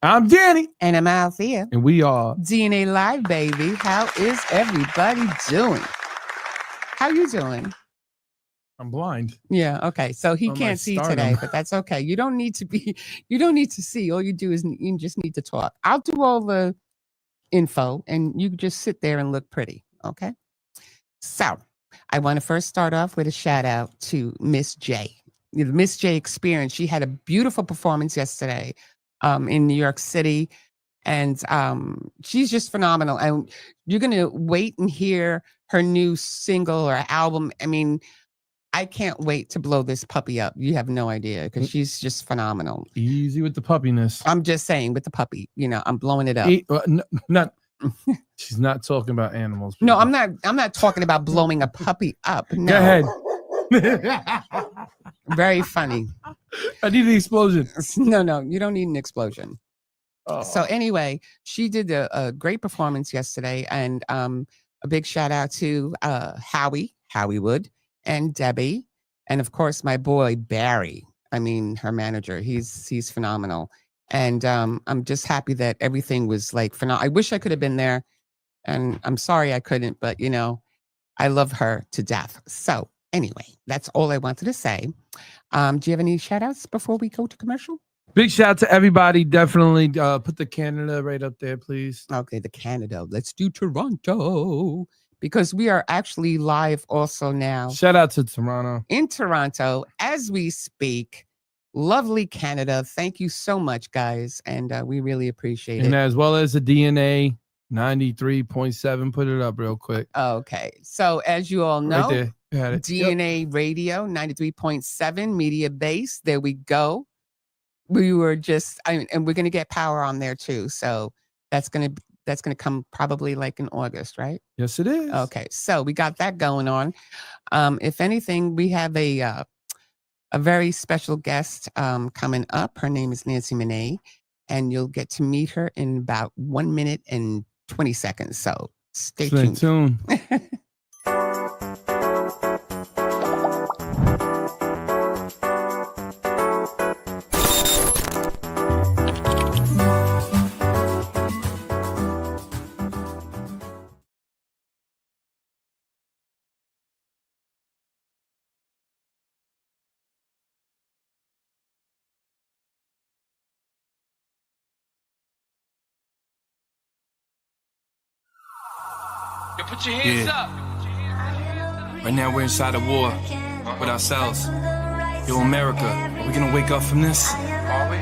I'm Danny. And I'm Althea. And we are DNA Live, baby. How is everybody doing? How you doing? I'm blind. Yeah, okay. So he can't see today, but that's okay. You don't need to see. All you do is you just need to talk. I'll do all the info and you just sit there and look pretty. Okay. So I want to first start off with a shout out to Miss J. The Miss J experience. She had a beautiful performance yesterday in New York City. And she's just phenomenal. And you're going to wait and hear her new single or album. I mean, I can't wait to blow this puppy up. You have no idea because she's just phenomenal. Easy with the puppiness. I'm just saying with the puppy, I'm blowing it up. She's not talking about animals. No, I'm not talking about blowing a puppy up. No. Go ahead. Very funny. I need an explosion. No, you don't need an explosion. Oh. So anyway, she did a great performance yesterday, and a big shout out to Howie Wood, and Debbie, and of course my boy Barry. I mean, her manager. He's phenomenal, and I'm just happy that everything was like phenomenal. I wish I could have been there, and I'm sorry I couldn't, but I love her to death. So anyway, that's all I wanted to say. Do you have any shout outs before we go to commercial? Big shout out to everybody. Definitely put the Canada right up there, please. Okay, the Canada. Let's do Toronto because we are actually live also now. Shout out to Toronto. In Toronto as we speak. Lovely Canada. Thank you so much, guys. And we really appreciate it. And as well as the DNA 93.7. Put it up real quick. Okay. So as you all know, right there. You had it. DNA Radio 93.7 media base. There we go. We were and we're going to get power on there too. So that's going to come probably like in August, right? Yes, it is. Okay. So we got that going on. If anything, we have a very special guest coming up. Her name is Nancy Manet, and you'll get to meet her in about 1 minute and 20 seconds. So stay tuned. Put your hands up. Right now we're inside a war with ourselves. Yo, America, are we gonna wake up from this?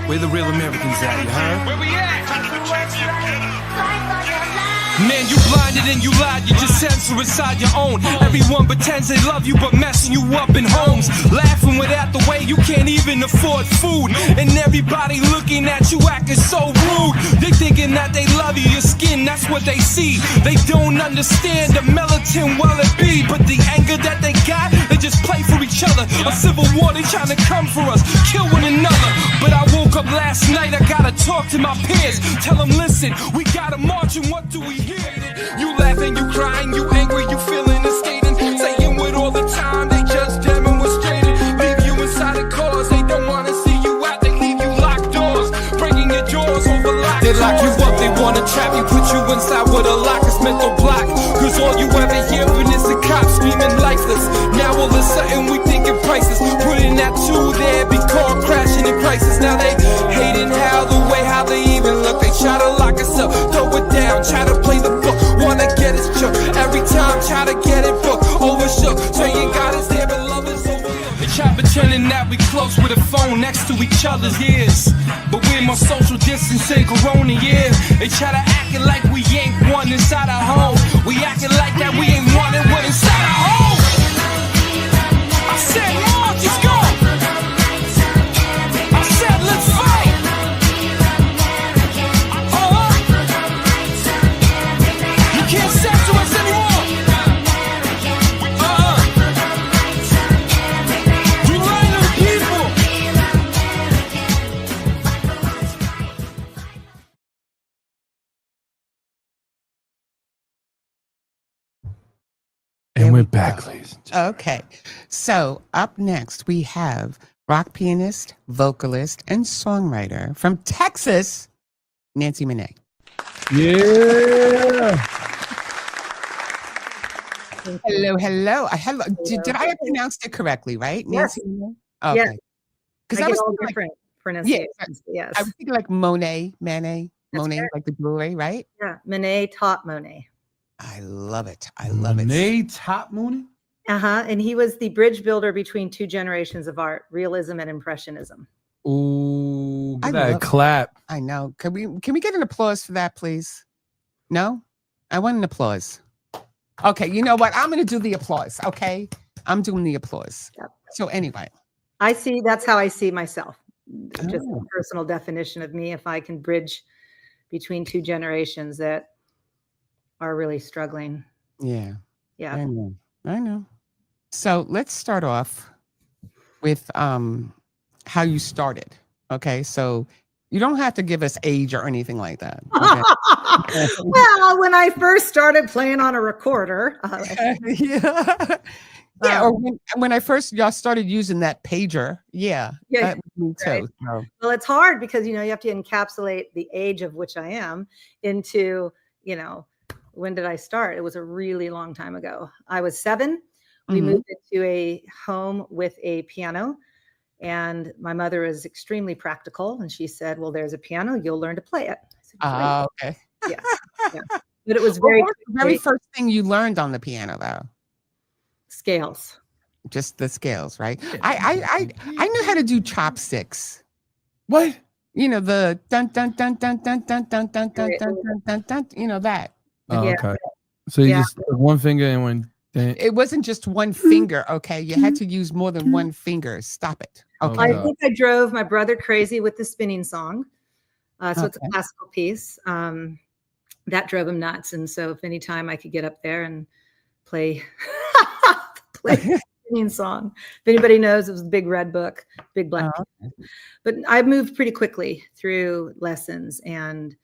Where the real Americans at, you heard? Where we at? Man, you blinded and you lied, you just censor inside your own. Everyone pretends they love you, but messing you up in homes. Laughing without the way you can't even afford food. And everybody looking at you acting so rude. They thinking that they love you, your skin, that's what they see. They don't understand the militant well it be. But the anger that they got, they just play for each other. A civil war, they trying to come for us, kill one another. But I woke up last night, I gotta talk to my peers. Tell them, listen, we gotta march and what do we hear? You laughing, you crying, you angry, you feeling and skating. Saying with all the time, they just demonstrated. Leave you inside of cars, they don't wanna see you out. They leave you locked doors, breaking your doors over locked. They lock you up, they wanna trap you, put you inside with a lock, it's mental block. Cause all you ever hearing is the cops screaming lifeless. Now all of a sudden we thinking prices. Putting that two there, be caught crashing in crisis. Now they hating how they even look. They try to lock us up, throw it down, try to play the book. Wanna get us shook, every time try to get it booked. Overshook, saying God is there but love is overlooked. They try pretending that we close with a phone next to each other's ears, but we're more social distancing, corona, yeah. They try to acting like we ain't one inside our home. We acting like that we ain't one and one inside our home. I said, Lord, let's go. I said, let's fight. You can't censor us anymore. You lying to the people. And we're back, ladies. Okay. So up next, we have rock pianist, vocalist, and songwriter from Texas, Nancy Manet. Yeah. Hello. Hello. Did I pronounce it correctly, right? Yes. Nancy Manet? Yes. Okay. Because I I get was all thinking different I pronunciations. Yes. was thinking like Manet, That's like the jewelry, right? Yeah. Manet taught Monet. I love it. Monet Top Mooney. And he was the bridge builder between two generations of art, realism and impressionism. Ooh, I get that love clap. I know. Can we get an applause for that, please? No? I want an applause. Okay, you know what? I'm going to do the applause, okay? I'm doing the applause. Yep. So anyway. That's how I see myself. Just Oh. a personal definition of me. If I can bridge between two generations that are really struggling. Yeah. Yeah. I know. So let's start off with how you started. Okay. So you don't have to give us age or anything like that. Okay? Well, when I first started playing on a recorder, Yeah. Yeah, or when I first y'all started using that pager, Yeah, that was me too. right. So, well, it's hard because you have to encapsulate the age of which I am into, when did I start? It was a really long time ago. I was 7. We moved into a home with a piano, and my mother is extremely practical, and she said, "Well, there's a piano. You'll learn to play it." I said, okay. yeah. But it was What very was the very first thing you learned on the piano, though? scales. Just the scales, right? I knew how to do chopsticks. What? The dun dun dun dun dun dun dun dun dun dun dun dun. That. Oh, Yeah. okay. So you Yeah. just took one finger and went. It wasn't just one finger, okay? You had to use more than one finger. Stop it. Oh, Okay. I think I drove my brother crazy with the spinning song. So it's a Okay. classical piece. That drove him nuts. And so if any time I could get up there and play the spinning song. If anybody knows, it was the Big Red Book, Big Black. But I moved pretty quickly through lessons. And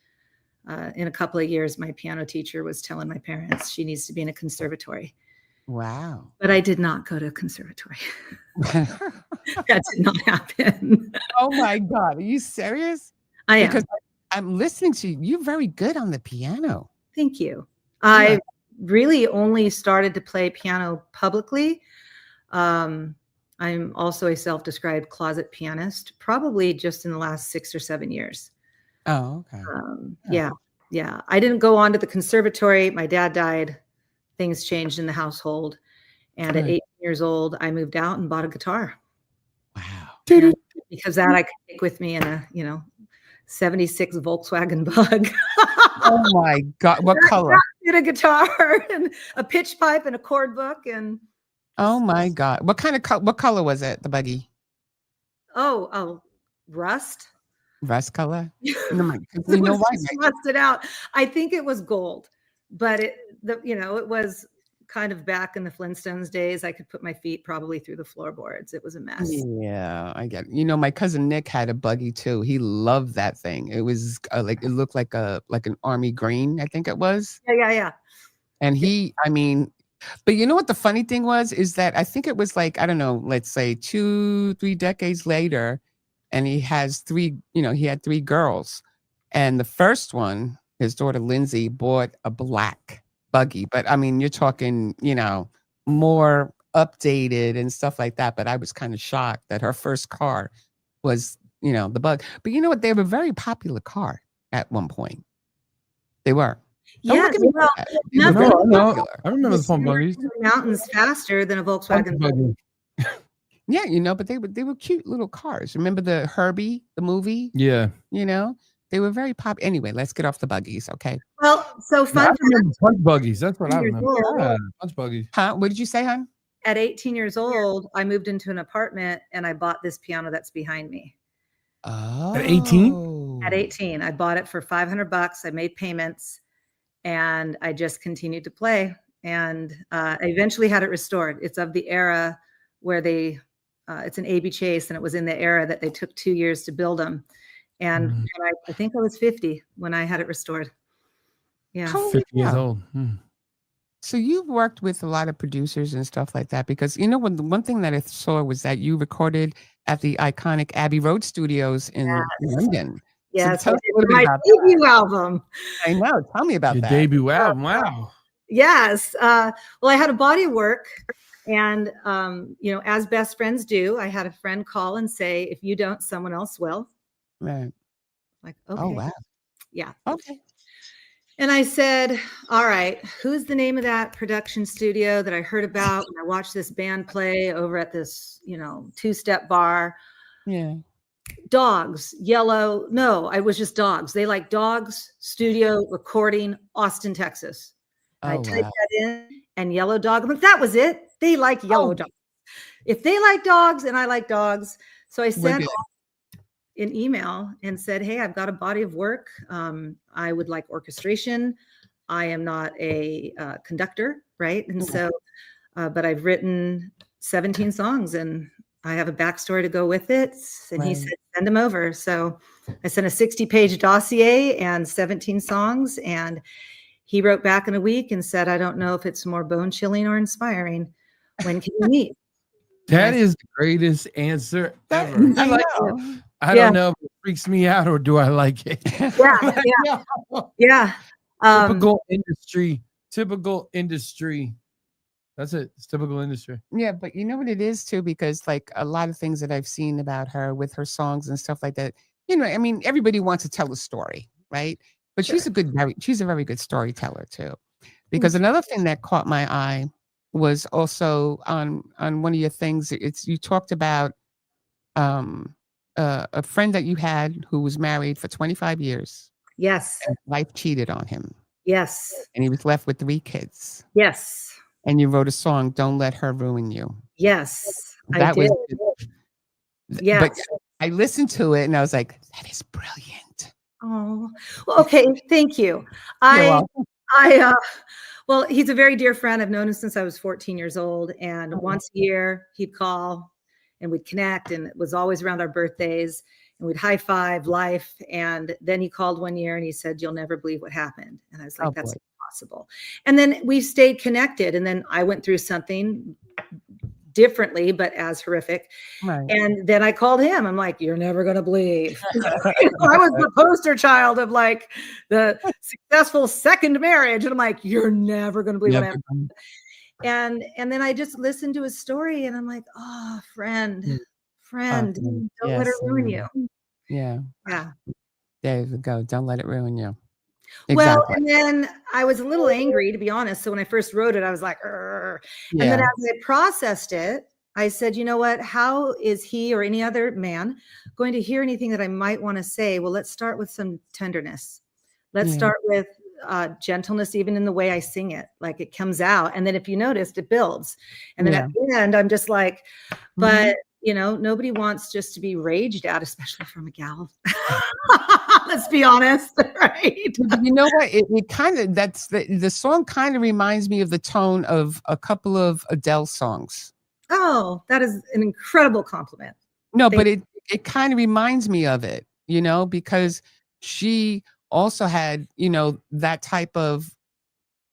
in a couple of years, my piano teacher was telling my parents she needs to be in a conservatory. Wow. But I did not go to a conservatory. That did not happen. Oh my God. Are you serious? I am. Because I'm listening to you. You're very good on the piano. Thank you. I really only started to play piano publicly. I'm also a self-described closet pianist, probably just in the last 6 or 7 years. Oh, okay. Yeah. I didn't go on to the conservatory. My dad died. Things changed in the household. And at 18 years old, I moved out and bought a guitar. Wow. And because that I could take with me in a, 76 Volkswagen Bug. Oh my God. What color? And a guitar and a pitch pipe and a chord book. And Oh my God. What color was it? The buggy? rust. Rust color? It You know was why? just rusted out. I think it was gold, but it was kind of back in the Flintstones days. I could put my feet probably through the floorboards. It was a mess. Yeah, I get it. My cousin Nick had a buggy too. He loved that thing. It was it looked like an army green, I think it was. Yeah. And but you know what the funny thing was is that I think it was I don't know, let's say 2-3 decades later, and he has 3, he had 3 girls. And the first one, his daughter Lindsay, bought a black buggy. But you're talking, more updated and stuff like that. But I was kind of shocked that her first car was, the Bug. But you know what? They were a very popular car at one point. They were. Don't Yeah, look at me well, like that. They were very No, popular. I remember the phone buggies. mountains faster than a Volkswagen Bug. Yeah, but they were cute little cars. Remember the Herbie, the movie? Yeah. They were very popular. Anyway, let's get off the buggies, okay? Well, so I fun. remember punch buggies. That's what I Years remember. old. Yeah, punch buggies. Huh? What did you say, hon? At 18 years old, I moved into an apartment and I bought this piano that's behind me. Oh. At 18? At 18, I bought it for $500. I made payments and I just continued to play. And I eventually had it restored. It's of the era where it's an AB Chase, and it was in the era that they took 2 years to build them. And I think I was 50 when I had it restored. Yeah. 50 years old. So you've worked with a lot of producers and stuff like that, because one thing that I saw was that you recorded at the iconic Abbey Road Studios in London. Yes, tell us a little bit my about that. debut album. I know. Tell me about Your that. debut album. Wow. Yes. Well, I had a body of work, and as best friends do, I had a friend call and say, "If you don't, someone else will." Right. Like, okay, Oh, wow. yeah, Okay. And I said, "All right, who's the name of that production studio that I heard about when I watched this band play over at this, two-step bar?" Yeah. Dogs, Yellow. No, I was just Dogs. They like Dogs Studio Recording, Austin, Texas. And I Oh, typed wow. that in, and Yellow Dog. I'm like, that was it. They like Yellow Dogs. If they like dogs and I like dogs. So I sent an email and said, "Hey, I've got a body of work. I would like orchestration. I am not a conductor, right? And so, but I've written 17 songs and I have a backstory to go with it." And he said, "Send them over." So I sent a 60-page dossier and 17 songs. And he wrote back in a week and said, "I don't know if it's more bone chilling or inspiring. When can we meet?" That is the greatest answer ever. I don't know if it freaks me out or do I like it. Yeah. Typical industry. That's it. It's typical industry. Yeah, but you know what it is too, because like a lot of things that I've seen about her with her songs and stuff like that, I mean, everybody wants to tell a story, right? But she's a very good storyteller too. Because another thing that caught my eye was also on one of your things. You talked about a friend that you had who was married for 25 years. Yes. And wife cheated on him. Yes. And he was left with 3 kids. Yes. And you wrote a song, "Don't Let Her Ruin You." Yes, I did. Yes. But I listened to it and I was like, that is brilliant. Oh, well, okay. Thank you. Well, he's a very dear friend. I've known him since I was 14 years old. And once a year he'd call and we'd connect, and it was always around our birthdays, and we'd high five life. And then he called one year and he said, "You'll never believe what happened." And I was like, "That's impossible." And then we stayed connected. And then I went through something differently, but as horrific. Right. And then I called him. I'm like, "You're never going to believe." I was the poster child of like the successful second marriage. And I'm like, "You're never going to believe what happened." And then I just listened to his story and I'm like, "Oh, friend, don't let her ruin you." Yeah. There you go. Don't let it ruin you. Well, and then I was a little angry, to be honest. So when I first wrote it, I was like, "Urgh." And then as I processed it, I said, "You know what? How is he or any other man going to hear anything that I might want to say?" Well, let's start with some tenderness. Let's start with gentleness, even in the way I sing it, like it comes out. And then if you noticed, it builds. And then at the end, I'm just like, but nobody wants just to be raged at, especially from a gal. Let's be honest, right? You know what? It kind of, the song kind of reminds me of the tone of a couple of Adele songs. Oh, that is an incredible compliment. No, but it kind of reminds me of it, because she also had, that type of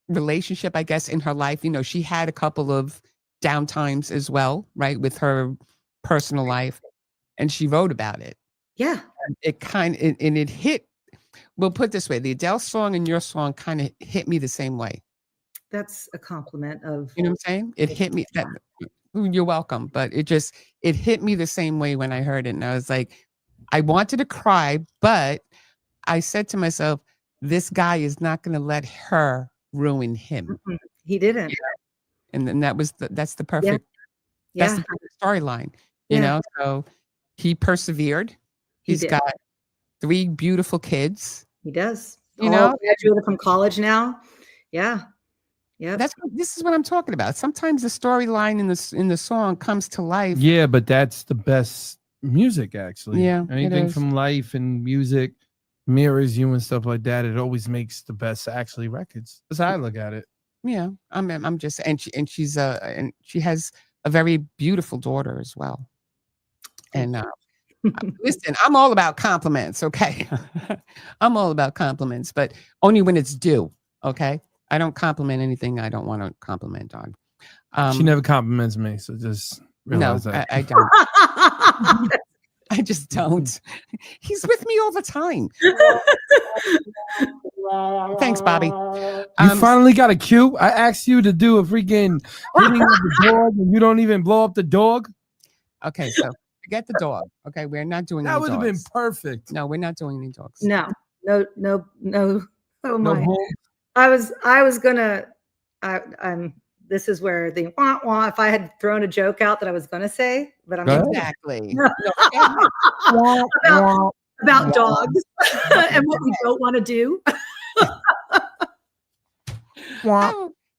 relationship, I guess, in her life. She had a couple of down times as well, right, with her personal life, and she wrote about it. Yeah. And it hit, we'll put it this way, the Adele song and your song kind of hit me the same way. That's a compliment of, you know what I'm saying? It hit me that you're welcome, but it hit me the same way when I heard it. And I was like, I wanted to cry, but I said to myself, this guy is not going to let her ruin him. He didn't. And then that's the perfect, that's the perfect storyline, you know? So he persevered. He's got 3 beautiful kids. He does. Graduated from college now. Yeah. Yeah. This is what I'm talking about. Sometimes the storyline in the song comes to life. Yeah, but that's the best music, actually. Yeah. Anything from life and music mirrors you and stuff like that. It always makes the best actually records. That's how I look at it. Yeah. I'm just, and she has a very beautiful daughter as well. And listen, I'm all about compliments, okay? I'm all about compliments, but only when it's due, okay? I don't compliment anything I don't want to compliment on. She never compliments me, so just realize that. I don't. I just don't. He's with me all the time. Thanks, Bobby. You finally got a cue. I asked you to do a freaking hitting of the dog, and you don't even blow up the dog. Okay, so forget the dog. Okay, we're not doing That any would have been dogs. perfect. No, we're not doing any dogs. No. Oh No my. home. I was gonna. This is where the wah, wah, if I had thrown a joke out that I was gonna say, but I'm Go ahead. Exactly. about dogs and what we don't want to do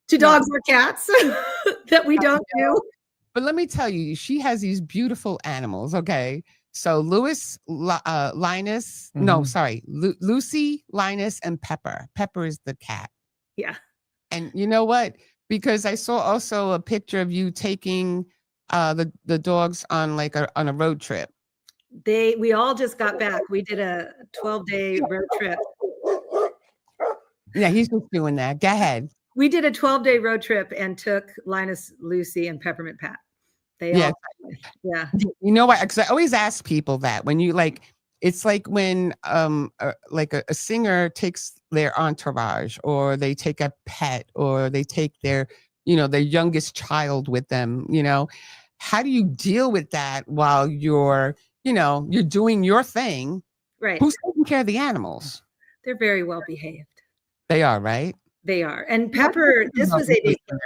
to dogs or cats that we don't do. But let me tell you, she has these beautiful animals. Okay. So Linus, Lucy, Linus, and Pepper. Pepper is the cat. Yeah. And you know what? Because I saw also a picture of you taking the dogs on on a road trip. We all just got back. We did a 12-day road trip. Yeah, he's just doing that. Go ahead. We did a 12-day road trip and took Linus, Lucy, and Peppermint Pat. Yeah. You know what? Because I always ask people that when you it's like when a singer takes their entourage, or they take a pet, or they take their youngest child with them. How do you deal with that while you're doing your thing? Right. Who's taking care of the animals? They're very well behaved. They are, right? They are. And Pepper, this was a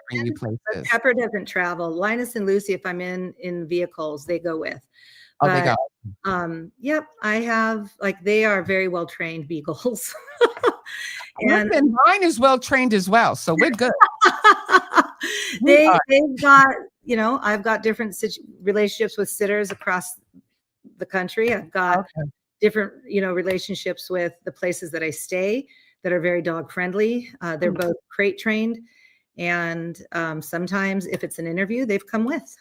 bring you places. Pepper doesn't travel. Linus and Lucy, if I'm in vehicles, they go with. Oh, they go. Yep, I have they are very well trained beagles. And mine is well trained as well, so we're good. They've got I've got different relationships with sitters across the country. I've got different relationships with the places that I stay that are very dog friendly. They're both crate trained, and sometimes if it's an interview, they've come with.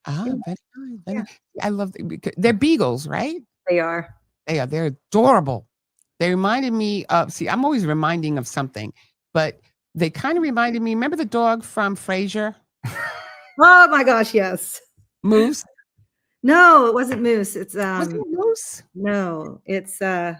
Oh, very good. Yeah. I love them because they're beagles, right? They are. They're adorable. They reminded me of, I'm always reminding of something, but they kind of reminded me, remember the dog from Frasier? Oh my gosh, yes. Moose? No, it wasn't Moose. It's Was it Moose? No, it's no,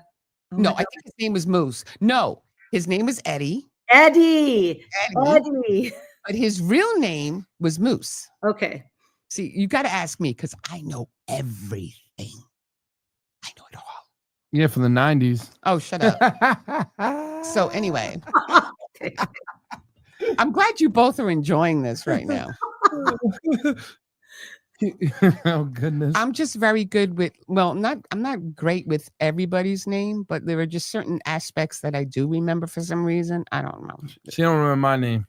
I think his name was Moose. No, his name was Eddie. Eddie. But his real name was Moose. Okay. See, you got to ask me because I know everything. I know it all. Yeah, from the 90s. Oh, shut up. So anyway, I'm glad you both are enjoying this right now. Oh, goodness. I'm just very good with, I'm not great with everybody's name, but there are just certain aspects that I do remember for some reason. I don't know. She don't remember my name.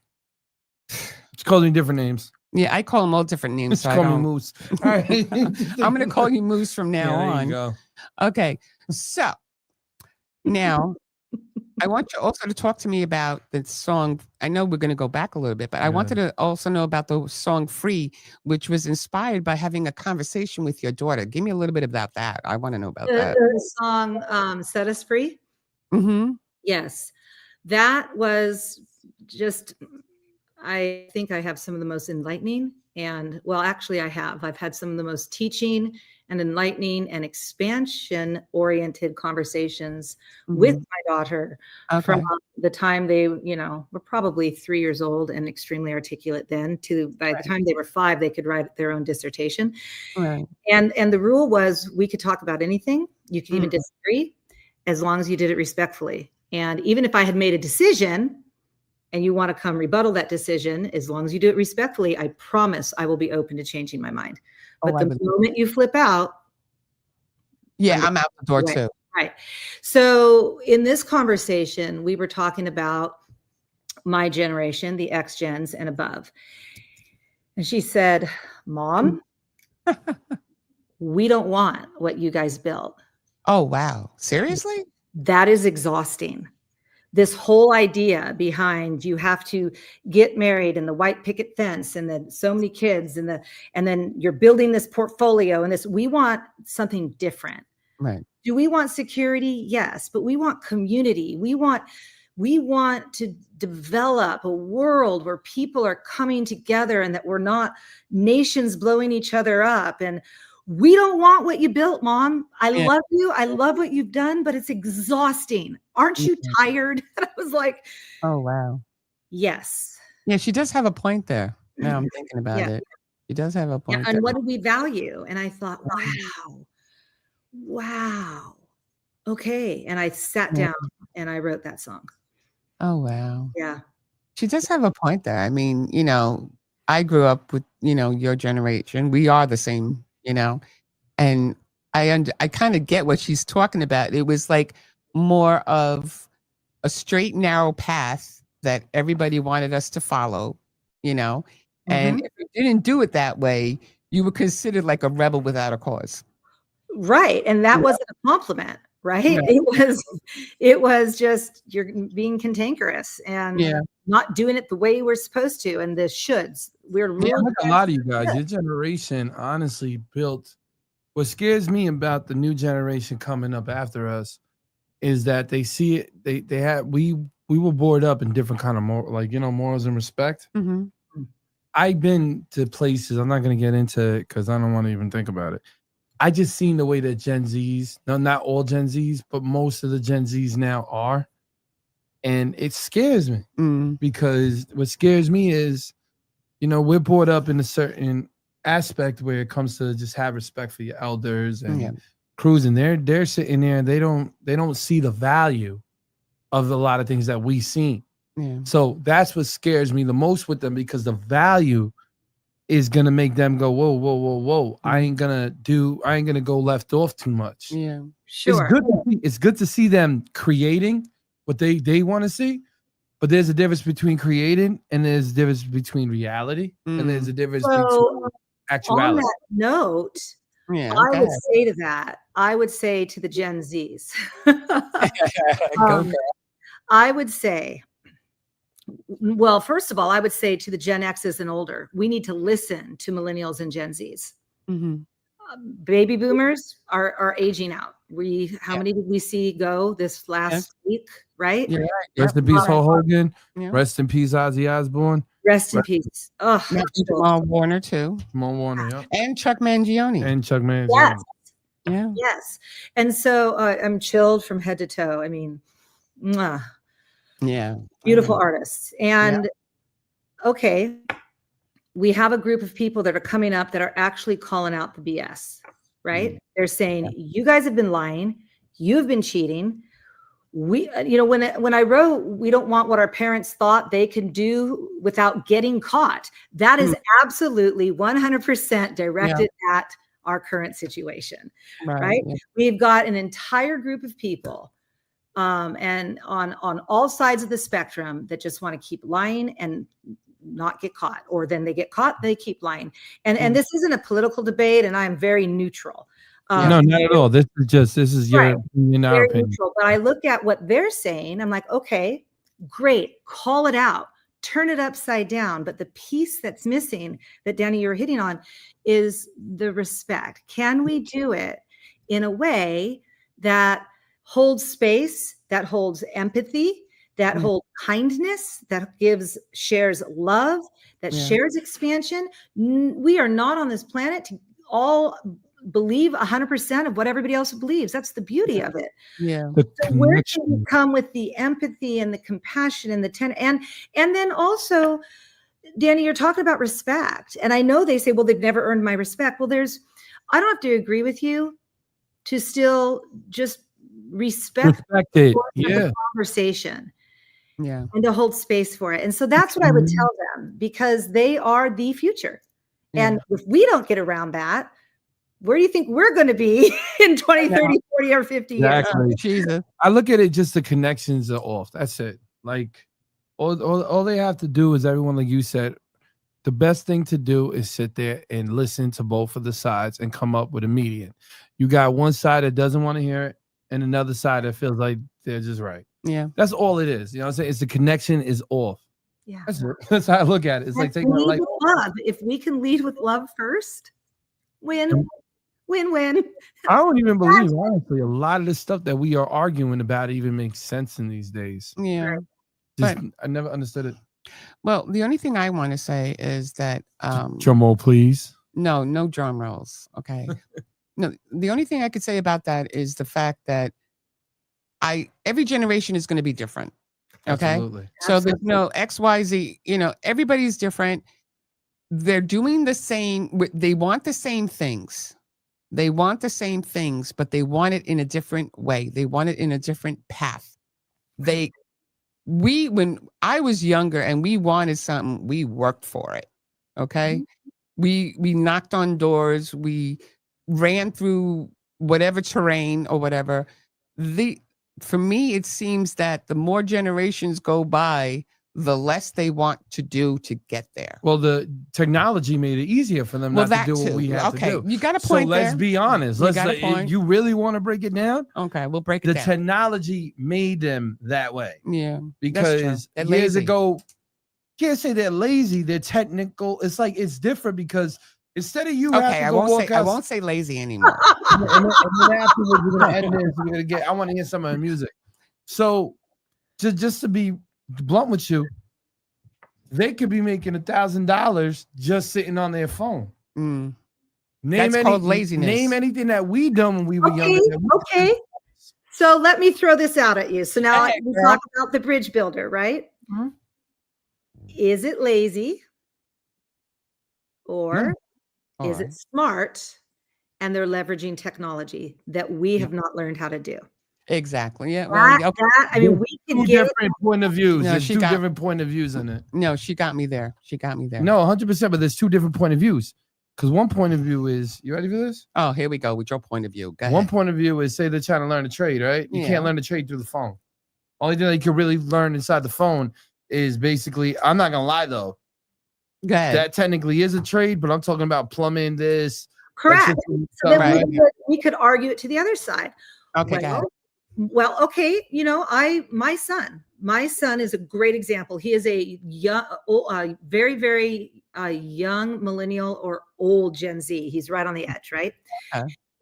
She calls me different names. Yeah, I call them all different names. So call me Moose. All right. I'm going to call you Moose from now on. There you go. Okay. So now I want you also to talk to me about the song. I know we're going to go back a little bit, but I wanted to also know about the song Free, which was inspired by having a conversation with your daughter. Give me a little bit about that. I want to know about that. The song Set Us Free? Mm-hmm. Yes. That was just, I think I have some of the most enlightening I've had some of the most teaching and enlightening and expansion oriented conversations with my daughter from the time they, were probably 3 years old and extremely articulate then to by the time they were 5, they could write their own dissertation. Right. And the rule was we could talk about anything. You could even disagree as long as you did it respectfully. And even if I had made a decision and you want to come rebuttal that decision, as long as you do it respectfully, I promise I will be open to changing my mind. But the moment you flip out. I'm out the door too. Right. So in this conversation, we were talking about my generation, the X gens and above. And she said, Mom, we don't want what you guys built. Oh, wow. Seriously? That is exhausting. This whole idea behind you have to get married and the white picket fence and then so many kids and then you're building this portfolio and this, we want something different. Right. Do we want security? Yes, but we want community. We want to develop a world where people are coming together and that we're not nations blowing each other up. And we don't want what you built, Mom. I love you. I love what you've done, but it's exhausting. Aren't you tired? And I was like, oh, wow. Yes. Yeah, she does have a point there. Now I'm thinking about it. She does have a point. Yeah, and what do we value? And I thought, wow. Okay. And I sat down and I wrote that song. Oh, wow. Yeah. She does have a point there. I mean, you know, I grew up with, you know, your generation. We are the same, you know, and I kind of get what she's talking about. It was like more of a straight, narrow path that everybody wanted us to follow, you know, and if you didn't do it that way, you were considered like a rebel without a cause. Right. And that wasn't a compliment, right? It was just you're being cantankerous and not doing it the way we're supposed to. And the shoulds. We're like a lot of you guys, your generation honestly built. What scares me about the new generation coming up after us is that they see it. They had we were brought up in different kind of morals and respect. I've been to places. I'm not going to get into it because I don't want to even think about it. I just seen the way that Gen Zs, no, not all Gen Zs, but most of the Gen Zs now are. And it scares me because what scares me is, you know, we're brought up in a certain aspect where it comes to just have respect for your elders and cruising. They're sitting there and they don't see the value of a lot of things that we seen. So that's what scares me the most with them, because the value is gonna make them go, whoa, whoa, whoa, whoa. I ain't gonna go left off too much. Sure. It's good to see them creating what they want to see, but there's a difference between creating and there's a difference between reality and there's a difference between actuality. On that note, I would say to that, I would say to the Gen Zs, I would say, well, first of all, I would say to the Gen X's and older, we need to listen to millennials and Gen Zs. Baby boomers are aging out. How many did we see go this last week? Right? Rest in peace, Hulk Hogan. Rest in peace, Ozzy Osbourne. Rest in peace. Oh, Jamal Warner too. Jamal Warner, and Chuck Mangione. Yes. And so I'm chilled from head to toe. I mean, beautiful artists. And okay, we have a group of people that are coming up that are actually calling out the BS, right? They're saying, you guys have been lying. You've been cheating. We, you know, when I wrote, we don't want what our parents thought they can do without getting caught. That is absolutely 100% directed at our current situation, right? We've got an entire group of people and on all sides of the spectrum that just want to keep lying and not get caught, or then they get caught, they keep lying. And this isn't a political debate, and I'm very neutral. No, not at all. This is your opinion, our opinion. Neutral, but I look at what they're saying. I'm like, okay, great. Call it out. Turn it upside down. But the piece that's missing that, Danny, you're hitting on is the respect. Can we do it in a way that holds space, that holds empathy, that holds kindness, that shares love, that shares expansion? We are not on this planet to all believe 100% of what everybody else believes. That's the beauty of it. So where can we come with the empathy and the compassion and the and then also, Danny, you're talking about respect. And I know they say, well, they've never earned my respect. Well, I don't have to agree with you to still just respect it. The conversation. And to hold space for it. And so that's what I would tell them, because they are the future. And if we don't get around that, where do you think we're going to be in 20, 30, 40, or 50 years? Jesus. I look at it, just the connections are off. That's it. Like all they have to do is, everyone, like you said, the best thing to do is sit there and listen to both of the sides and come up with a median. You got one side that doesn't want to hear it and another side that feels like they're just right. That's all it is. You know what I'm saying? It's the connection is off. That's how I look at it. It's like taking a light. Love. If we can lead with love first, win. Win-win. I don't even believe, honestly, a lot of the stuff that we are arguing about even makes sense in these days. I never understood it. Well, the only thing I want to say is that drum roll, please. No drum rolls. Okay. No, the only thing I could say about that is the fact that every generation is going to be different. Okay. Absolutely. So there's no XYZ, everybody's different. They're doing the same. They want the same things. They want the same things, but they want it in a different way. They want it in a different path. When I was younger and we wanted something, we worked for it. Okay. We knocked on doors. We ran through whatever terrain or whatever. For me, it seems that the more generations go by, the less they want to do to get there. Well, the technology made it easier for them not to do what we have to do. You got a point. So let's be honest. You really want to break it down? Okay, we'll break it down. The technology made them that way. Yeah. Because years ago, can't say they're lazy, they're technical. It's like it's different because instead of you I won't say lazy anymore. and then afterwards we're gonna end this. We're gonna I want to hear some of the music. So just to be blunt with you, they could be making $1,000 just sitting on their phone. That's called laziness. Name anything that we done when we were younger. Okay. So let me throw this out at you. So now we talk about the bridge builder, right? Mm-hmm. Is it lazy or is it smart? And they're leveraging technology that we have not learned how to do. Exactly. Yeah. We can get different point of views. There's two different point of views in it. No, she got me there. No, 100%. But there's two different point of views. Because one point of view is, you ready for this? Oh, here we go with your point of view. Go ahead. One point of view is, say they're trying to learn a trade, right? You can't learn a trade through the phone. Only thing that you can really learn inside the phone is basically, I'm not gonna lie though. Go ahead. That technically is a trade, but I'm talking about plumbing this. Correct. So then we could argue it to the other side. Okay. Well, okay. My son is a great example. He is a young, very, very young millennial or old Gen Z. He's right on the edge, right?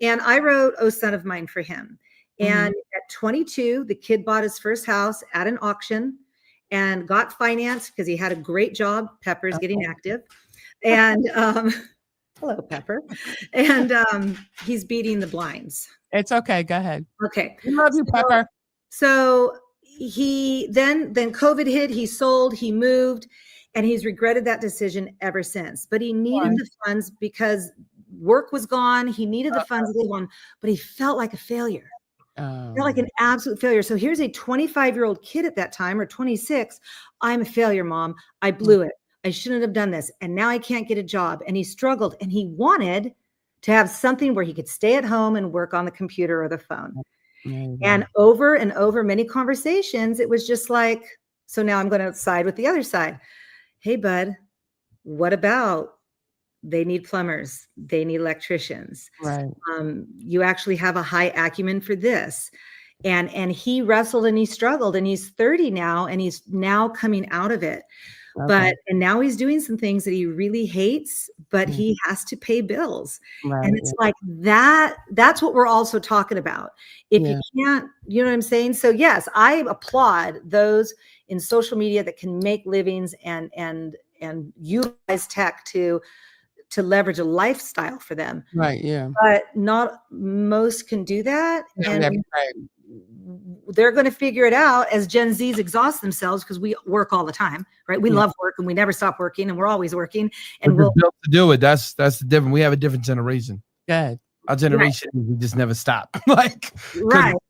And I wrote "Oh Son of Mine" for him. And at 22, the kid bought his first house at an auction and got financed because he had a great job. Pepper's getting active. And hello, Pepper. And he's beating the blinds. It's okay. Go ahead. Okay. We love you, Pepper. So he then COVID hit, he sold, he moved, and he's regretted that decision ever since. But he needed the funds because work was gone. He needed the funds to live on, but he felt like a failure. He felt like an absolute failure. So here's a 25-year-old kid at that time, or 26. I'm a failure, Mom. I blew it. I shouldn't have done this. And now I can't get a job. And he struggled, and he wanted to have something where he could stay at home and work on the computer or the phone. And over many conversations, it was just like, so now I'm going to side with the other side. Hey, bud, what about they need plumbers? They need electricians. Right. You actually have a high acumen for this. And he wrestled and he struggled, and he's 30 now, and he's now coming out of it. And now he's doing some things that he really hates, but he has to pay bills. And it's like that's what we're also talking about. If you can't, you know what I'm saying? So yes, I applaud those in social media that can make livings and utilize tech to leverage a lifestyle for them. Right. Yeah. But not most can do that. And they're going to figure it out as Gen Zs exhaust themselves, because we work all the time, right? We love work, and we never stop working, and we're always working, and we're built to do it. That's the different. We have a different generation. Good. Our generation, we just never stop.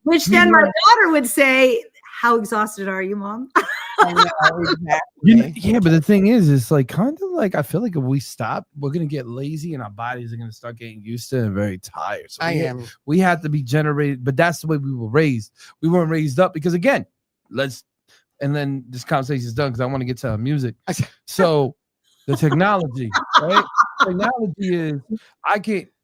Which then my daughter would say, "How exhausted are you, Mom?" I know, exactly. Yeah, but the thing is, it's like kind of like I feel like if we stop, we're gonna get lazy, and our bodies are gonna start getting used to it and very tired. So we have to be generated, but that's the way we were raised. We weren't raised up because again, and then this conversation is done because I want to get to music. So the technology, right? Technology is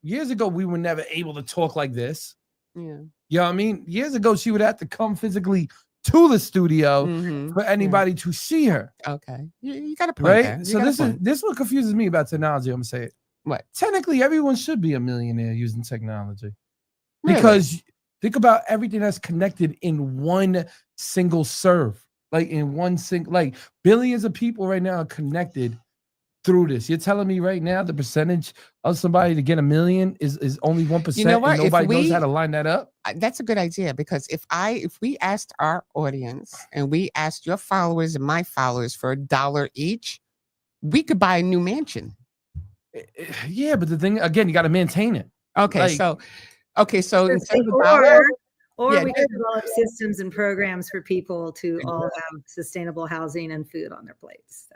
years ago we were never able to talk like this. Yeah. You know what I mean? Years ago, she would have to come physically to the studio for anybody to see her. Okay. You got a point right there. So this is what confuses me about technology. I'm gonna say it. What? Technically, everyone should be a millionaire using technology. Really? Because think about everything that's connected in one single serve. Like in one single, like billions of people right now are connected through this. You're telling me right now the percentage of somebody to get $1 million is only 1%. You know what? And nobody knows how to line that up. That's a good idea, because if we asked our audience and we asked your followers and my followers for $1 each, we could buy a new mansion. Yeah, but the thing again, you got to maintain it. Okay, so instead of or we could develop systems and programs for people to all have sustainable housing and food on their plates.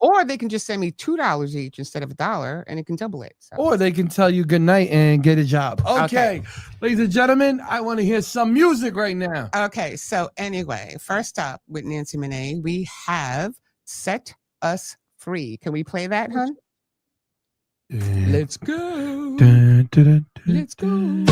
Or they can just send me $2 each instead of $1, and it can double it. So. Or they can tell you good night and get a job. Okay, ladies and gentlemen, I want to hear some music right now. Okay, so anyway, first up with Nancy Manet, we have "Set Us Free." Can we play that, hon? Let's go. Let's go.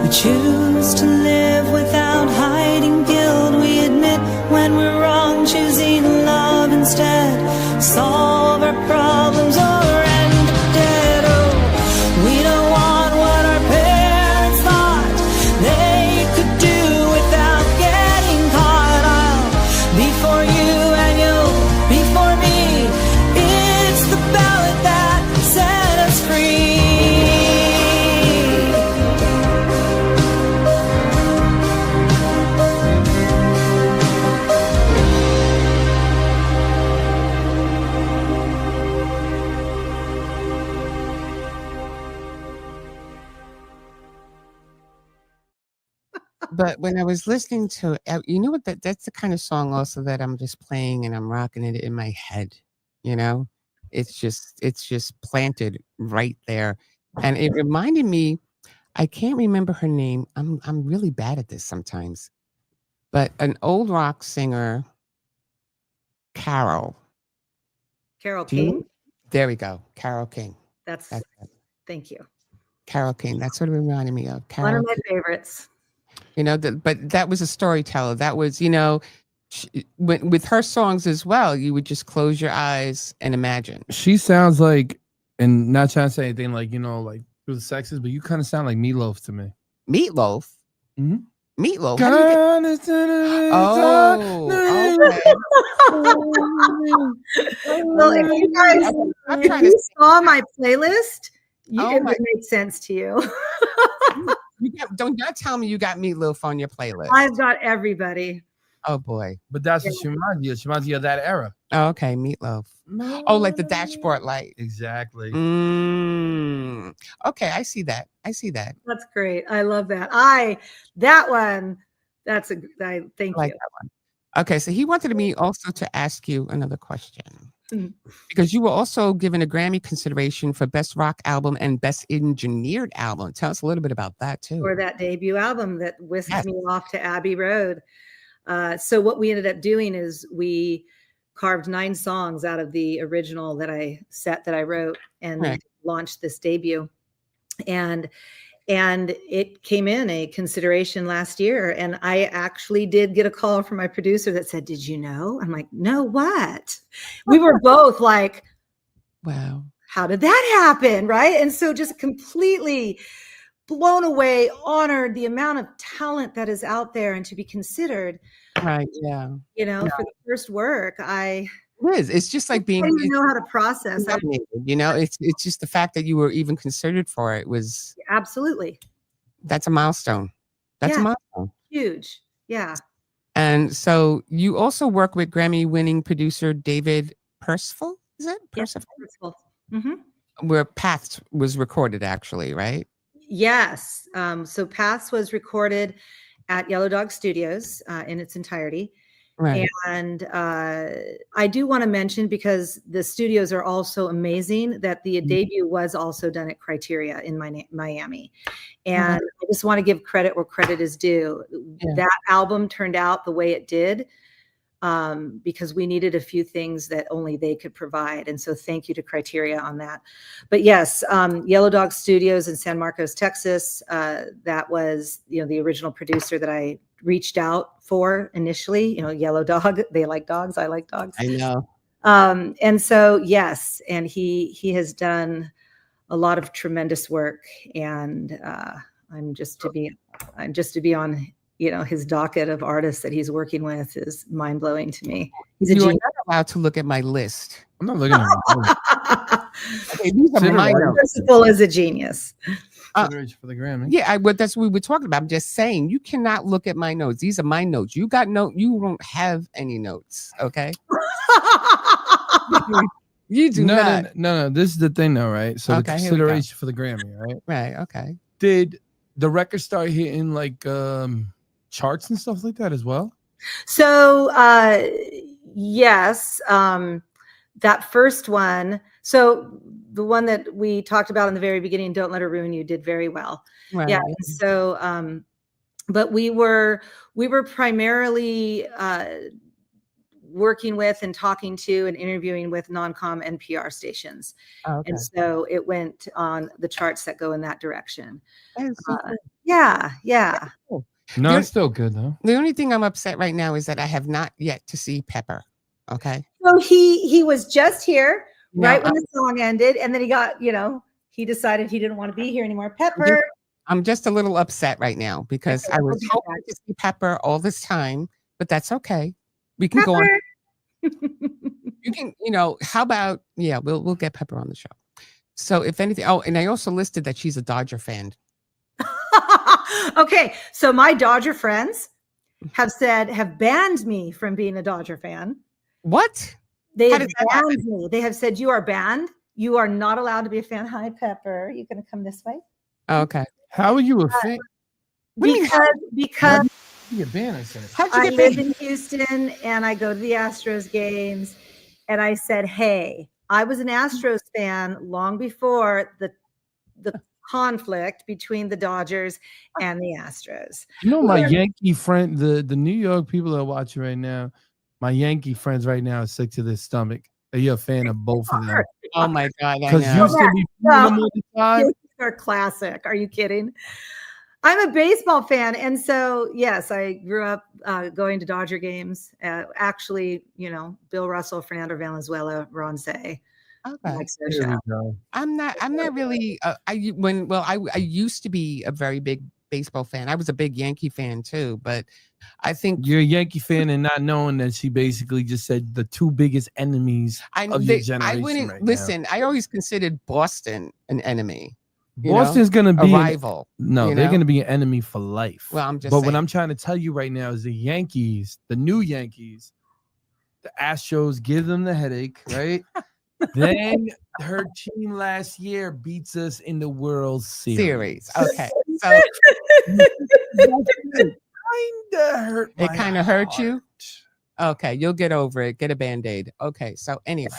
We choose to live without hiding guilt. We admit when we're wrong, choosing love instead. Solve our problems or end up dead. Oh, we don't want what our parents thought they could do without getting caught. I'll be for you and you'll be for me. It's the ballot that set us free. But when I was listening to it, you know what, that's the kind of song also that I'm just playing and I'm rocking it in my head, you know? It's just planted right there. And it reminded me, I can't remember her name. I'm really bad at this sometimes. But an old rock singer, Carol. Carole King. There we go. Carole King. That's thank you. Carole King. That's what it reminded me of. One of my favorites. You know, but that was a storyteller. That was, you know, with her songs as well, you would just close your eyes and imagine. She sounds like, and not trying to say anything like, like through the sexes, but you kind of sound like Meatloaf to me. Meatloaf? Mm-hmm. Meatloaf? Well, if you guys saw my playlist, it would make sense to you. Don't tell me you got Meatloaf on your playlist. I've got everybody. Oh boy. But that's what she reminds you. She reminds you of that era. Oh, okay, Meatloaf. No. Oh, like the dashboard light. Exactly. Okay, I see that. That's great. I love that. Thank you. That one. Okay, so he wanted me also to ask you another question. Because you were also given a Grammy consideration for Best Rock Album and Best Engineered Album. Tell us a little bit about that too. For that debut album that whisked me off to Abbey Road. So what we ended up doing is we carved 9 songs out of the original that I wrote and launched this debut. And it came in a consideration last year. And I actually did get a call from my producer that said, "Did you know?" I'm like, "No, what?" We were both like, wow, how did that happen? Right. And so just completely blown away, honored the amount of talent that is out there and to be considered. Right. Yeah. For the first work, it's just like being, I don't even know how to process. It's just the fact that you were even considered for it was absolutely. That's a milestone. That's a milestone. Huge. Yeah. And so you also work with Grammy-winning producer David Percival. Is that Percival? Yes, Percival. Mm-hmm. Where Paths was recorded, actually, right? Yes. So Paths was recorded at Yellow Dog Studios in its entirety. Right. And I do want to mention, because the studios are also amazing, that the debut was also done at Criteria in Miami. And I just want to give credit where credit is due. Yeah. That album turned out the way it did because we needed a few things that only they could provide. And so thank you to Criteria on that. But yes, Yellow Dog Studios in San Marcos, Texas, that was, the original producer that I reached out for initially. Yellow Dog, they like dogs, I like dogs. I know. And so yes, and he has done a lot of tremendous work, and I'm just to be on his docket of artists that he's working with is mind-blowing to me. He's You're not allowed to look at my list. I'm not looking at okay, these are my notes. Principal is a genius. For the Grammy. Yeah, that's what we were talking about. I'm just saying, you cannot look at my notes. These are my notes. You don't have any notes, okay? You do not. No. This is the thing, though, right? So the consideration for the Grammy, right? Right. Okay. Did the record start hitting like charts and stuff like that as well? So yes, that first one. So the one that we talked about in the very beginning, "Don't Let Her Ruin You," did very well. Right. Yeah. So, but we were primarily working with and talking to and interviewing with non-com NPR stations. Oh, okay. And so it went on the charts that go in that direction. Yeah. Cool. No, it's still good though. The only thing I'm upset right now is that I have not yet to see Pepper. Okay. So he was just here right when the song ended, and then he got, he decided he didn't want to be here anymore. Pepper. I'm just a little upset right now because I was hoping to see Pepper all this time, but that's okay. We can go on. You can, how about, we'll get Pepper on the show. So if anything, and I also listed that she's a Dodger fan. Okay. So my Dodger friends have banned me from being a Dodger fan. What? They have banned me. They have said, "You are banned. You are not allowed to be a fan." Hi, Pepper. You going to come this way? Okay. How are you a fan? Because you get banned, I live in Houston and I go to the Astros games, and I said, "Hey, I was an Astros fan long before the conflict between the Dodgers and the Astros." My Yankee friend, the New York people that are watching right now, my Yankee friends right now are sick to their stomach. Are you a fan of both of them? Oh my God! Because you used to be them all the time. Are classic. Are you kidding? I'm a baseball fan. And so, yes, I grew up going to Dodger games. Actually, Bill Russell, Fernando Valenzuela, Ron Say. Okay. There we go. I'm not really, I used to be a very big baseball fan. I was a big Yankee fan too, but I think you're a Yankee fan and not knowing that she basically just said the two biggest enemies of your generation. I wouldn't listen. I always considered Boston an enemy. Boston's going to be a rival. No, they're going to be an enemy for life. Well, I'm just But saying. what I'm trying to tell you right now is the Yankees, the new Yankees, the Astros give them the headache, right? Then her team last year beats us in the World Series. Okay. So it kind of hurt you. Okay, you'll get over it. Get a Band-Aid. Okay, so anyway.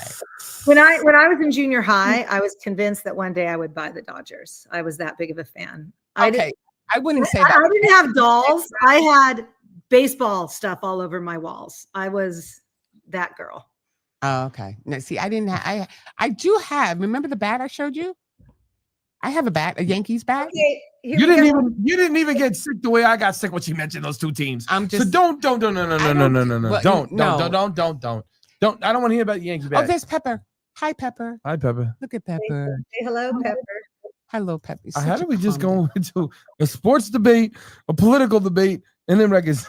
When I was in junior high, I was convinced that one day I would buy the Dodgers. I was that big of a fan. I wouldn't say that. I didn't have dolls. I had baseball stuff all over my walls. I was that girl. Oh, okay. No, see, I didn't have, I do have, remember the bat I showed you? I have a bat, a Yankees bat. Okay, you didn't even get sick the way I got sick when she mentioned those two teams. I'm just so don't. I don't want to hear about the Yankee bat. Oh, there's Pepper. Hi, Pepper. Hi, Pepper. Look at Pepper. Say hello, Pepper. Hello, Pepper. How do we just go into a sports debate, a political debate, and then records?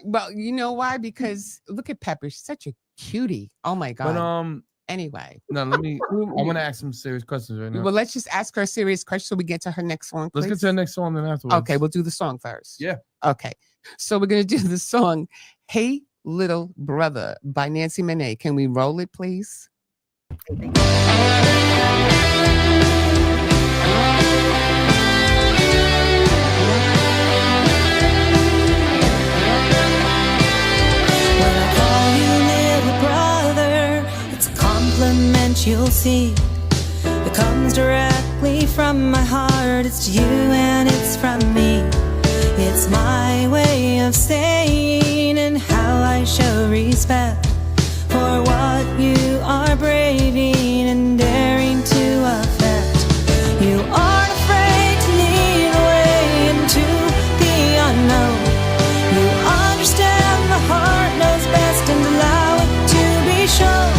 Well, you know why? Because look at Pepper. She's such a cutie. Oh my God. But anyway. No, I want to ask some serious questions right now. Well, let's just ask her a serious question so we get to her next song, please. Let's get to the next song then afterwards. Okay, we'll do the song first. Yeah. Okay. So we're going to do the song Hey Little Brother by Nancy Manet. Can we roll it, please? You'll see it comes directly from my heart. It's to you and it's from me. It's my way of saying and how I show respect for what you are braving and daring to affect. You aren't afraid to lead the way into the unknown. You understand the heart knows best and allow it to be shown.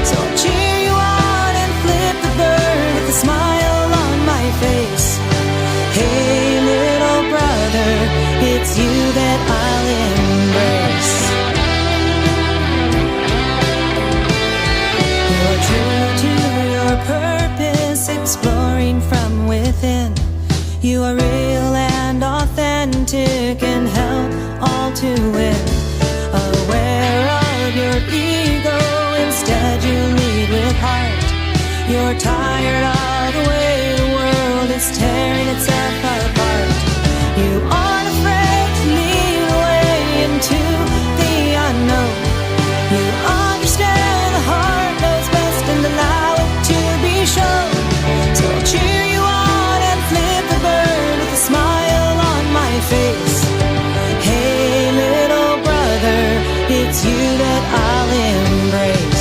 So I'll cheer smile on my face. Hey little brother, it's you that I'll embrace. You're true to your purpose, exploring from within. You are real and authentic and help all to win. Aware of your ego, instead you lead with heart. You're tired of the way the world is tearing itself apart. You aren't afraid to lead the way into the unknown. You understand the heart knows best and allow it to be shown. So I'll cheer you on and flip the bird with a smile on my face. Hey little brother, it's you that I'll embrace.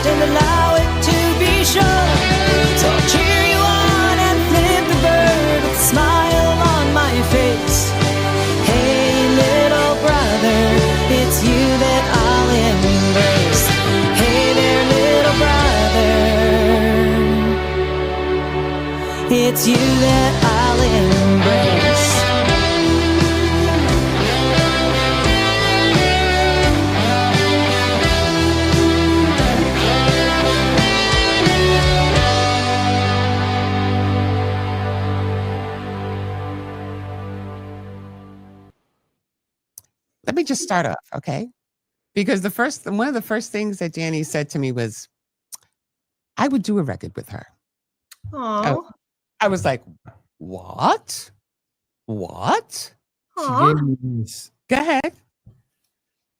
Allow it to be shown. So I'll cheer you on and flip the bird with a smile on my face. Hey little brother, it's you that I'll embrace. Hey there little brother, it's you that I'll embrace. Let me just start off, okay? Because one of the first things that Danny said to me was, I would do a record with her. Oh, I was like, what? What? She Aw. gave me this. Go ahead.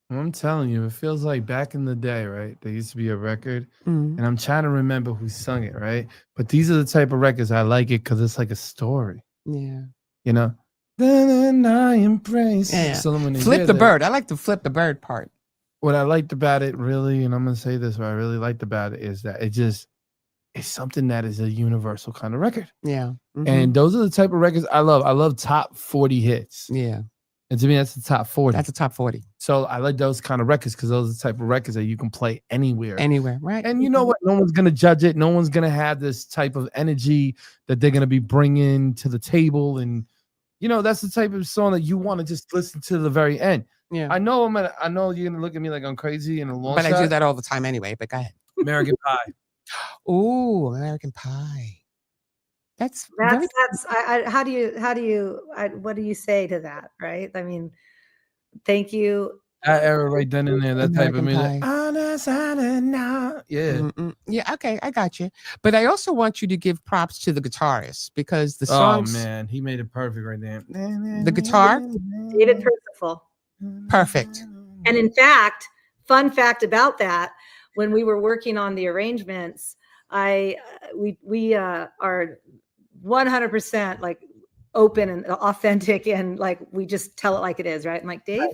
I'm telling you, it feels like back in the day, right? There used to be a record, Mm. and I'm trying to remember who sung it, right? But these are the type of records I like it because it's like a story, Yeah. you know? Then I embrace. Yeah. So when they Flip hear the that- bird. I like the flip the bird part. What I liked about it, really, and I'm gonna say this, what I really liked about it is that it's something that is a universal kind of record. Yeah. Mhm. And those are the type of records I love. I love top 40 hits. Yeah. And to me, that's the top 40. That's a top 40. So I like those kind of records because those are the type of records that you can play anywhere. Anywhere, right? And you know what? No one's going to judge it. No one's going to have this type of energy that they're going to be bringing to the table. And, you know, that's the type of song that you want to just listen to the very end. Yeah. I know I know you're going to look at me like I'm crazy and a long But shot. I do that all the time anyway. But go ahead. American Pie. Ooh, American Pie. That's How do you what do you say to that, right? I mean, thank you. That era right then and there, that type of American music. Pie. On the side of now. Yeah. Mm-mm. Yeah, okay, I got you. But I also want you to give props to the guitarist because the songs, Oh man, he made it perfect right there. The guitar? David Percival. Perfect. And in fact, fun fact about that, when we were working on the arrangements, we are 100% like open and authentic, and like we just tell it like it is, right? I'm like, Dave,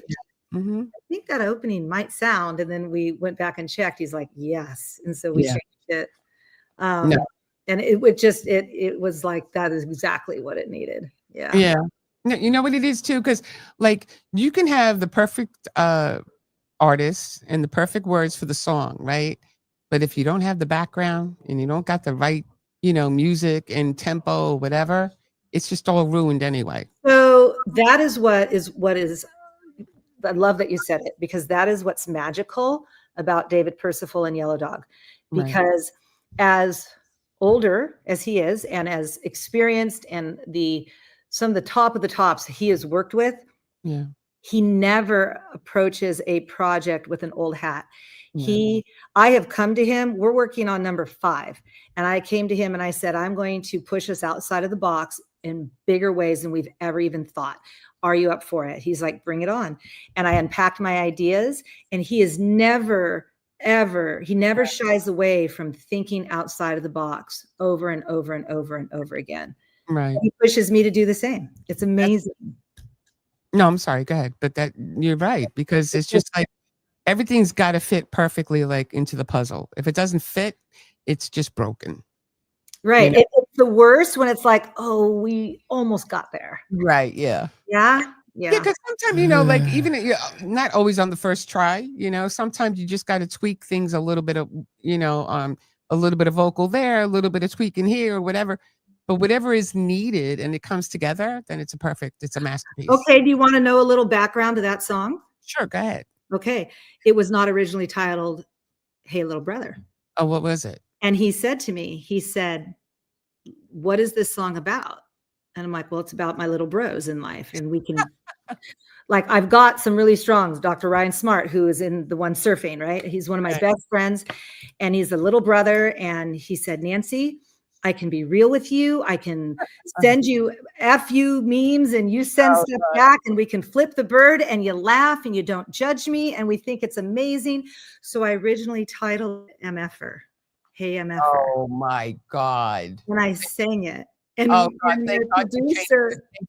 Mm-hmm. I think that opening might sound, and then we went back and checked. He's like, yes, and so we Yeah. changed it. No. And it would just it was like that is exactly what it needed. Yeah. Yeah. No, you know what it is too? Because like you can have the perfect artist and the perfect words for the song, right? But if you don't have the background and you don't got the right, music and tempo, whatever, it's just all ruined anyway. So that is what is. I love that you said it, because that is what's magical about David Percival and Yellow Dog, Right. because as older as he is and as experienced and some of the top of the tops he has worked with, Yeah. he never approaches a project with an old hat. Yeah. I have come to him, we're working on number 5, and I came to him and I said, I'm going to push us outside of the box in bigger ways than we've ever even thought. Are you up for it? He's like, bring it on. And I unpacked my ideas, and he is never shies away from thinking outside of the box over and over and over and over again. Right. He pushes me to do the same. It's amazing. No, I'm sorry. Go ahead. But you're right, because it's just like everything's got to fit perfectly, like into the puzzle. If it doesn't fit, it's just broken. Right. It's the worst when it's like, oh, we almost got there. Right. Yeah. Yeah. Yeah. Because sometimes, like even not always on the first try, sometimes you just got to tweak things a little bit of, a little bit of vocal there, a little bit of tweaking here or whatever. But whatever is needed and it comes together, then it's a masterpiece. Okay. Do you want to know a little background to that song? Sure. Go ahead. Okay. It was not originally titled Hey Little Brother. Oh, what was it? And he said to me, what is this song about? And I'm like, well, it's about my little bros in life. And we can, like, I've got some really strong, Dr. Ryan Smart, who is in the one surfing, right? He's one of my best friends, and he's a little brother. And he said, Nancy, I can be real with you. I can send you FU memes and you send stuff back, and we can flip the bird and you laugh and you don't judge me. And we think it's amazing. So I originally titled MFer. Hey, MFer. Oh my God. When I sang it. And, God, and thank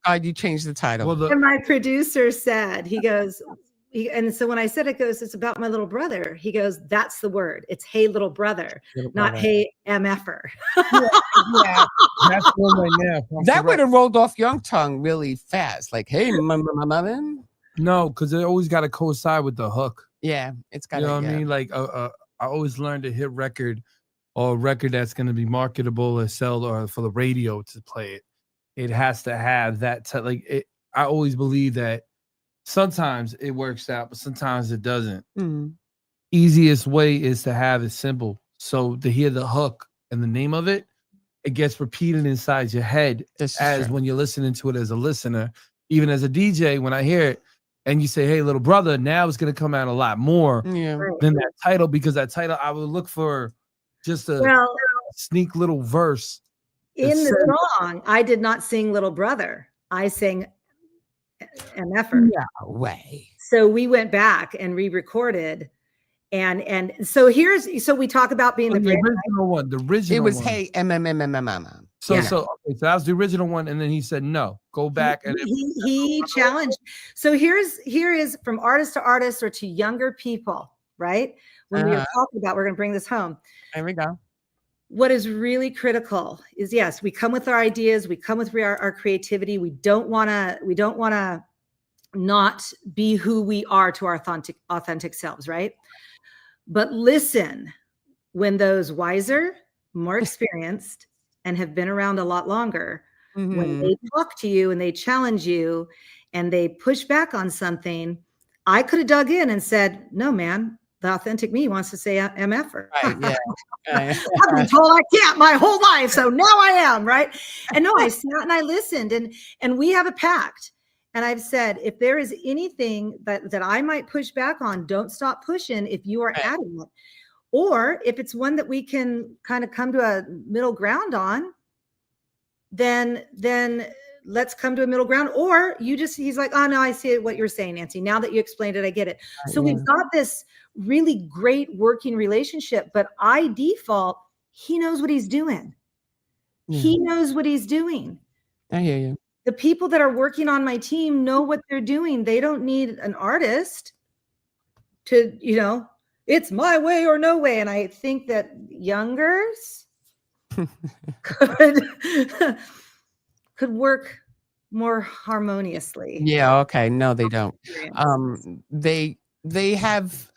God you changed the title. And my producer said, and so when I said it's about my little brother, he goes, that's the word. It's hey, little brother, not hey, MFer. Yeah. That's one right now. That would have rolled off your tongue really fast. Like, hey, mama. No, because it always got to coincide with the hook. Yeah, it's got to. You know what I mean? Like, I always learned a hit record or a record that's going to be marketable or sell or for the radio to play it. It has to have that. I always believe that sometimes it works out, but sometimes it doesn't. Mm. Easiest way is to have it simple. So to hear the hook and the name of it, it gets repeated inside your head when you're listening to it as a listener. Even as a DJ, when I hear it and you say, hey, little brother, now it's going to come out a lot more than that title, because that title, I would look for just a sneak little verse. In the song, I did not sing Little Brother. I sang MFer. No way. So we went back and re-recorded. And so we talk about being the original one. The original. It was one. Hey So Yeah. so that was the original one, and then he said no, go back. And he challenged. So here is from artist to artist or to younger people, right? When we were talking about, we're going to bring this home. There we go. What is really critical is, yes, we come with our ideas, we come with our creativity. We don't want to not be who we are to our authentic selves, right? But listen, when those wiser, more experienced, and have been around a lot longer, when they talk to you and they challenge you and they push back on something, I could have dug in and said, no, man, the authentic me wants to say MFer. Right, yeah. I've been told I can't my whole life, so now I am, right? And no, I sat and I listened, and we have a pact. And I've said, if there is anything that I might push back on, don't stop pushing if you are adamant. Or if it's one that we can kind of come to a middle ground on, then let's come to a middle ground. Or he's like, oh no, I see what you're saying, Nancy. Now that you explained it, I get it. So we've got this really great working relationship, but I default, he knows what he's doing. He knows what he's doing. I hear you. The people that are working on my team know what they're doing. They don't need an artist to, it's my way or no way. And I think that youngers could work more harmoniously. Yeah. Okay. No, they don't. They have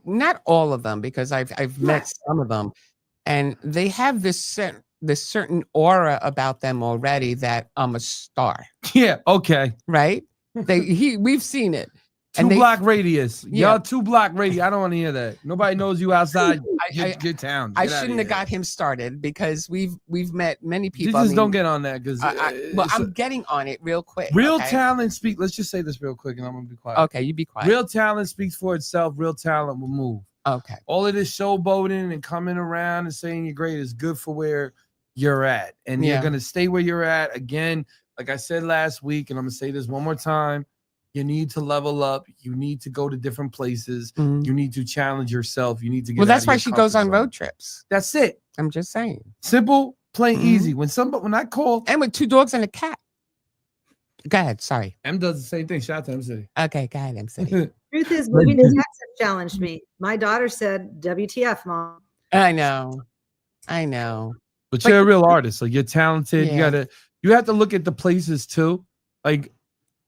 not all of them, because I've met some of them, and they have this certain aura about them already that I'm a star. Yeah. Okay. Right. We've seen it. Two block radius. Yeah. Y'all 2 block radius. I don't want to hear that. Nobody knows you outside your town. I shouldn't have got him started, because we've met many people. You just don't get on that, because I'm getting on it real quick. Real talent speak. Let's just say this real quick, and I'm gonna be quiet. Okay, you be quiet. Real talent speaks for itself. Real talent will move. Okay. All of this showboating and coming around and saying you're great is good for where you're at, and you're gonna stay where you're at. Again, like I said last week, and I'm gonna say this one more time. You need to level up. You need to go to different places. You need to challenge yourself. You need to get. Well, that's why she goes on road trips. That's it. I'm just saying. Simple, plain, easy. When I call, and with 2 dogs and a cat. Go ahead. Sorry. M does the same thing. Shout out to M City. Okay, go ahead, M City. Truth is, moving to Texas challenged me. My daughter said, "WTF, Mom." I know. But you're a real artist. Like, you're talented. Yeah. You have to look at the places too. Like,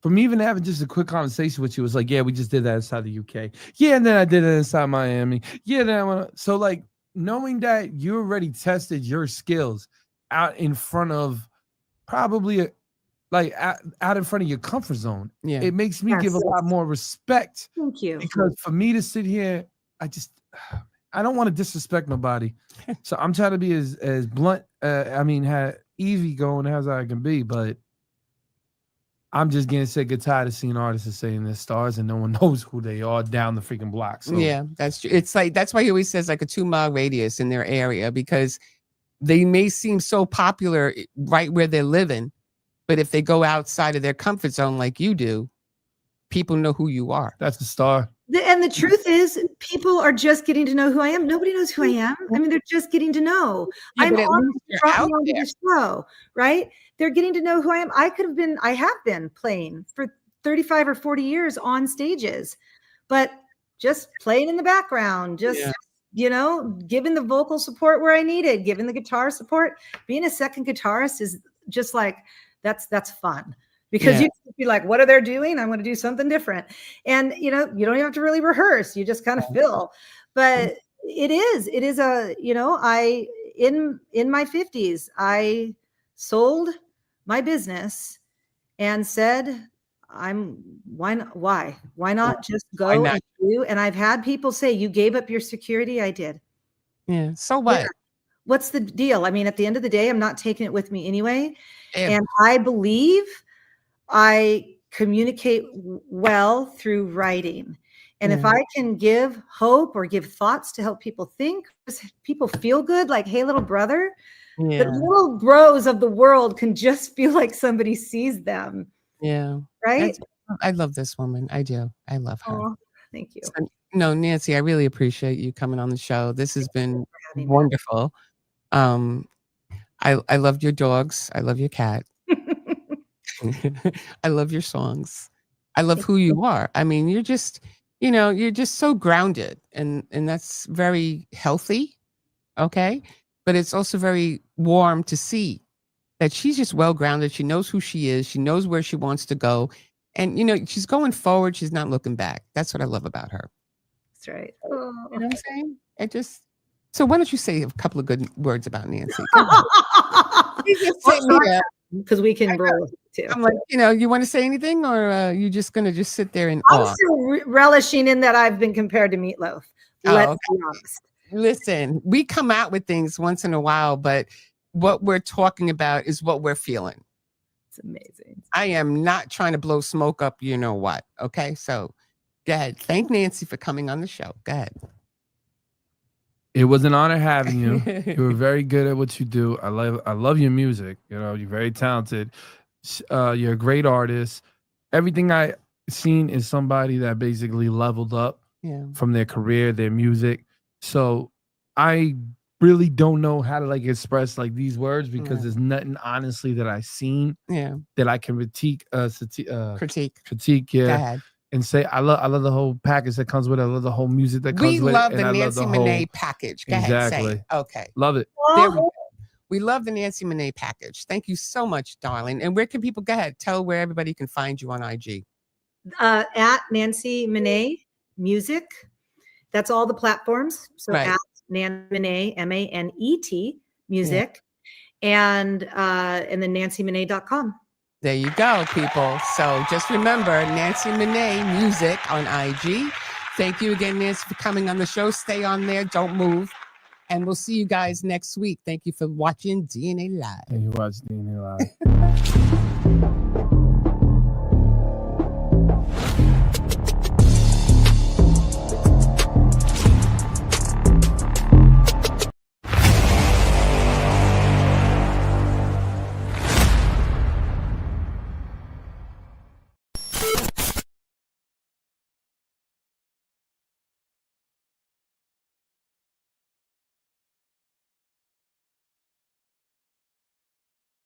for me, even having just a quick conversation with you was like, yeah, we just did that inside the UK. Yeah, and then I did it inside Miami. Yeah, then so like knowing that you already tested your skills out in front of probably out in front of your comfort zone. Yeah, it makes me give a lot more respect. Thank you. Because for me to sit here, I don't want to disrespect nobody. So I'm trying to be as blunt, easy going as I can be, but I'm just getting sick and tired of seeing artists saying they're stars and no one knows who they are down the freaking block. So. Yeah, that's true. It's like, that's why he always says like a 2-mile radius in their area, because they may seem so popular right where they're living, but if they go outside of their comfort zone like you do, people know who you are. That's the star. And the truth is, people are just getting to know who I am. Nobody knows who I am. I mean, they're just getting to know. Yeah, I'm on the show, right? They're getting to know who I am. I have been playing for 35 or 40 years on stages, but just playing in the background, giving the vocal support where I needed, giving the guitar support. Being a second guitarist is just like, that's fun. Because you be like, what are they doing? I'm going to do something different. And, you don't have to really rehearse. You just kind of feel. But it is in my 50s, I sold my business and said, why not just go and do? And I've had people say, you gave up your security. I did. Yeah. So what? Yeah. What's the deal? I mean, at the end of the day, I'm not taking it with me anyway. And I believe I communicate well through writing. And if I can give hope or give thoughts to help people think, people feel good, like, hey, little brother, Yeah. The little bros of the world can just feel like somebody sees them. Yeah. Right? I love this woman. I do. I love her. Oh, thank you. So, no, Nancy, I really appreciate you coming on the show. This has been having me. wonderful. I loved your dogs. I love your cat. I love your songs. I love who you are. I mean, you're just, you're just so grounded, and that's very healthy. Okay. But it's also very warm to see that she's just well grounded. She knows who she is. She knows where she wants to go. And, she's going forward. She's not looking back. That's what I love about her. That's right. You know what I'm saying? So why don't you say a couple of good words about Nancy? Because we can roll with it too. I'm like, you want to say anything, or you just going to just sit there and I'm still relishing in that I've been compared to Meatloaf. Let's be honest. Listen, we come out with things once in a while, but what we're talking about is what we're feeling. It's amazing. I am not trying to blow smoke up, you know what? Okay, so go ahead. Thank Nancy for coming on the show. Go ahead. It was an honor having you. You were very good at what you do. I love your music. You're very talented. You're a great artist. Everything I seen is somebody that basically leveled up from their career, their music. So I really don't know how to express these words, because there's nothing honestly that I seen that I can critique. Go ahead. And say I love the whole package that comes with it. I love the whole music that comes with it. We love the Nancy Manet package. Go ahead, say it. Okay. Love it. There we go. We love the Nancy Manet package. Thank you so much, darling. And where can people go ahead? Tell where everybody can find you on IG. At Nancy Manet Music. That's all the platforms. So at Nancy Manet, Manet Music, and then nancymanet.com. There you go, people. So just remember, Nancy Manet Music on IG. Thank you again, Nancy, for coming on the show. Stay on there. Don't move. And we'll see you guys next week. Thank you for watching DNA Live. Thank you for watching DNA Live.